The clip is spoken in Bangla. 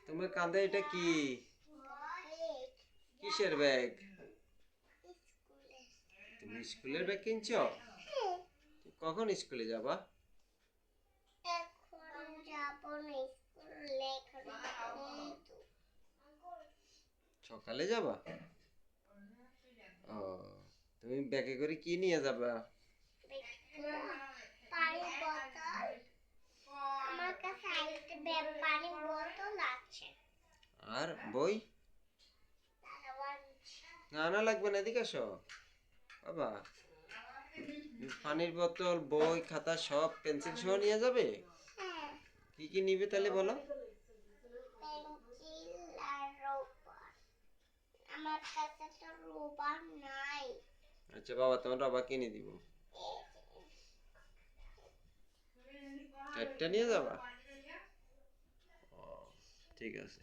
তোমার কাঁধে এটা কি? কিসের ব্যাগ? তুমি স্কুলের ব্যাগ কিনছো? কখন স্কুলে যাবা? এখন যাব না স্কুলে, এখন নেই তো। সকালে যাবা? ও, তুমি ব্যাগে করে কি নিয়ে যাবা? পানির বোতল, আমার কাছে পানির বোতল আছে। আর বই? না না, লাগবে না, এদিকে আসো বাবা। পানির বোতল, বই, খাতা সব পেন্সিল সহ নিয়ে যাবে? হ্যাঁ, কি কি নিবে তাহলে বলো? পেন্সিল আর রবার। আমার কাছে তো রবার নাই। আচ্ছা বাবা, তোমার বাবা কিনে দিব। একটা নিয়ে যাবা? ও, ঠিক আছে।